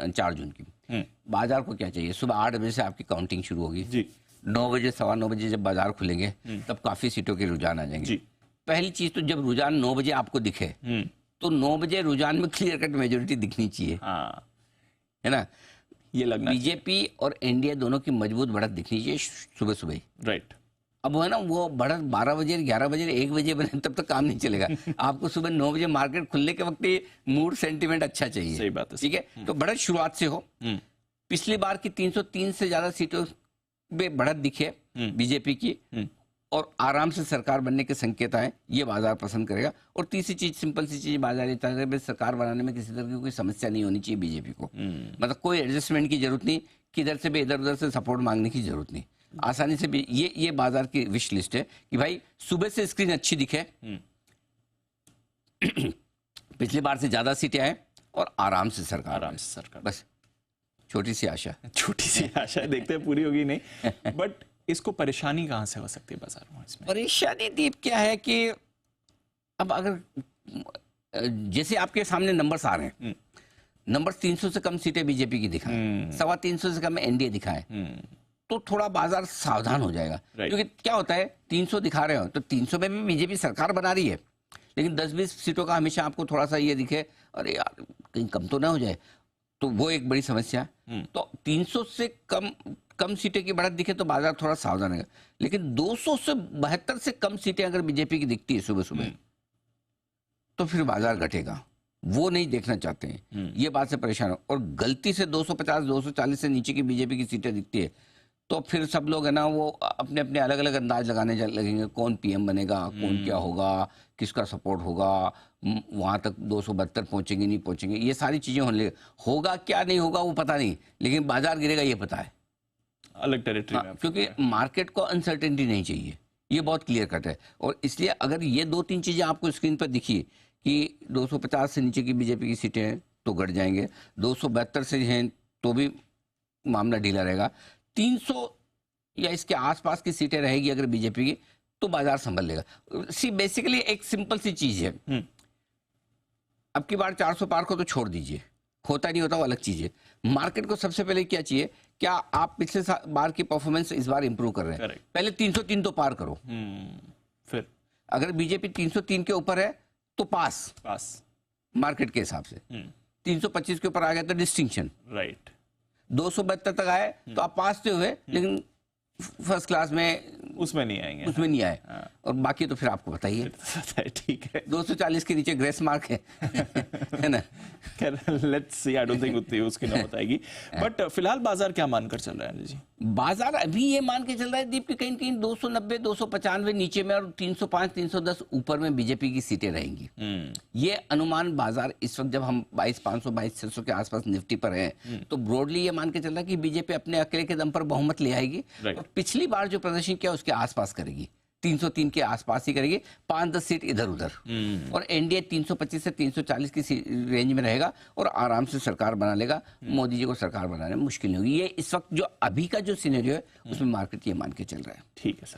4 जून की। बाजार को क्या चाहिए, सुबह 8 बजे से आपकी काउंटिंग शुरू होगी जी। 9 बजे 9:15 जब बाजार खुलेंगे तब काफी सीटों के रुझान आ जाएंगे। जी। पहली चीज तो जब रुझान 9 बजे आपको दिखे तो 9 बजे रुझान में क्लियर कट मेजोरिटी दिखनी चाहिए, हाँ, है ना। ये लगना बीजेपी और एनडीए दोनों की मजबूत बढ़त दिखनी चाहिए सुबह सुबह ही। राइट। अब वो है ना, वो बढ़त 12 बजे 11 बजे 1 बजे बने तब तक काम नहीं चलेगा। आपको सुबह 9 बजे मार्केट खुलने के वक्त ही मूड सेंटिमेंट अच्छा चाहिए। सही बात है। ठीक है, तो बढ़त शुरुआत से हो। पिछली बार की 303 से ज्यादा सीटों में बढ़त दिखे बीजेपी की और आराम से सरकार बनने के संकेत आए, ये बाजार पसंद करेगा। और तीसरी चीज, सिंपल सी चीज बाजार ये था कि सरकार बनाने में किसी तरह की कोई समस्या नहीं होनी चाहिए बीजेपी को। मतलब कोई एडजस्टमेंट की जरूरत नहीं, किधर से भी इधर उधर से सपोर्ट मांगने की जरूरत नहीं, आसानी से भी ये बाजार की विश लिस्ट है कि भाई सुबह से स्क्रीन अच्छी दिखे, पिछली बार से ज्यादा सीटें आए और आराम से सरकार, बस छोटी सी आशा है, देखते हैं पूरी होगी नहीं। बट इसको परेशानी कहां से हो सकती है बाजार में इसमें? परेशानी दीप क्या है कि अब अगर जैसे आपके सामने नंबर्स आ रहे हैं, नंबर 300 से कम सीटें बीजेपी की दिखाएं, 325 से कम एनडीए दिखाएं, तो थोड़ा बाजार सावधान हो जाएगा। क्योंकि क्या होता है, 300 दिखा रहे हो तो 300 में भी बीजेपी सरकार बना रही है, लेकिन 10-20 सीटों का हमेशा आपको थोड़ा सा ये दिखे, अरे यार कहीं कम तो ना हो जाए, तो वो एक बड़ी समस्या। तो 300 से कम सीटें की बढ़त दिखे तो बाजार थोड़ा सावधान है, लेकिन 272 से कम सीटें अगर बीजेपी की दिखती है सुबह सुबह तो फिर बाजार घटेगा, वो नहीं देखना चाहते हैं, ये बात से परेशान हो। और गलती से 250-240 से नीचे की बीजेपी की सीटें दिखती है तो फिर सब लोग है ना, वो अपने अपने अलग अलग अंदाज लगाने लगेंगे, कौन पीएम बनेगा, कौन क्या होगा, किसका सपोर्ट होगा, वहां तक 272 पहुंचेंगे नहीं पहुंचेंगे, ये सारी चीजें होने लगे। होगा क्या नहीं होगा वो पता नहीं, लेकिन बाजार गिरेगा ये पता है, अलग टेरिटरी में। क्योंकि मार्केट को अनसर्टेनिटी नहीं चाहिए, ये बहुत क्लियर कट है। और इसलिए अगर ये 2-3 चीजें आपको स्क्रीन पर दिखी कि 250 से नीचे की बीजेपी की सीटें हैं तो घट जाएंगे, 272 से हैं तो भी मामला ढीला रहेगा, 300 या इसके आसपास की सीटें रहेगी अगर बीजेपी की तो बाजार संभल लेगा। सी बेसिकली एक सिंपल सी चीज है, अब की बार 400 पार को तो छोड़ दीजिए, होता नहीं होता वो अलग चीज है। मार्केट को सबसे पहले क्या चाहिए, क्या आप पिछले बार की परफॉर्मेंस इस बार इंप्रूव कर रहे हैं, पहले 303 तो पार करो। फिर अगर बीजेपी 303 के ऊपर है तो पास मार्केट के हिसाब से, 325 के ऊपर आ गया तो डिस्टिंक्शन, राइट, 272 तक आए तो आप पास तो हुए, लेकिन फर्स्ट क्लास में उसमें नहीं आए। हाँ। और बाकी तो फिर आपको बताइए, ठीक है, 240 के नीचे ग्रेस मार्क है ना। Let's see, I don't think उतनी उसकी ना बताएगी। बट फिलहाल बाजार क्या मानकर चल रहा है जी? बाजार अभी ये मान के चल रहा है दीप कि कहीं कहीं 290-295 नीचे में और 305-310 ऊपर में बीजेपी की सीटें रहेंगी। ये अनुमान बाजार इस वक्त जब हम 22,500 22,600 के आसपास निफ्टी पर हैं तो ब्रॉडली ये मान के चल रहा है कि बीजेपी अपने अकेले के दम पर बहुमत ले आएगी और पिछली बार जो प्रदर्शन किया उसके आसपास करेगी, 303 के आसपास ही करेगी, 5-10 सीट इधर उधर। और एनडीए 325 से 340 की रेंज में रहेगा और आराम से सरकार बना लेगा। मोदी जी को सरकार बनाने में मुश्किल नहीं होगी। ये इस वक्त जो अभी का जो सिनेरियो है उसमें मार्केट ये मान के चल रहा है। ठीक है सर।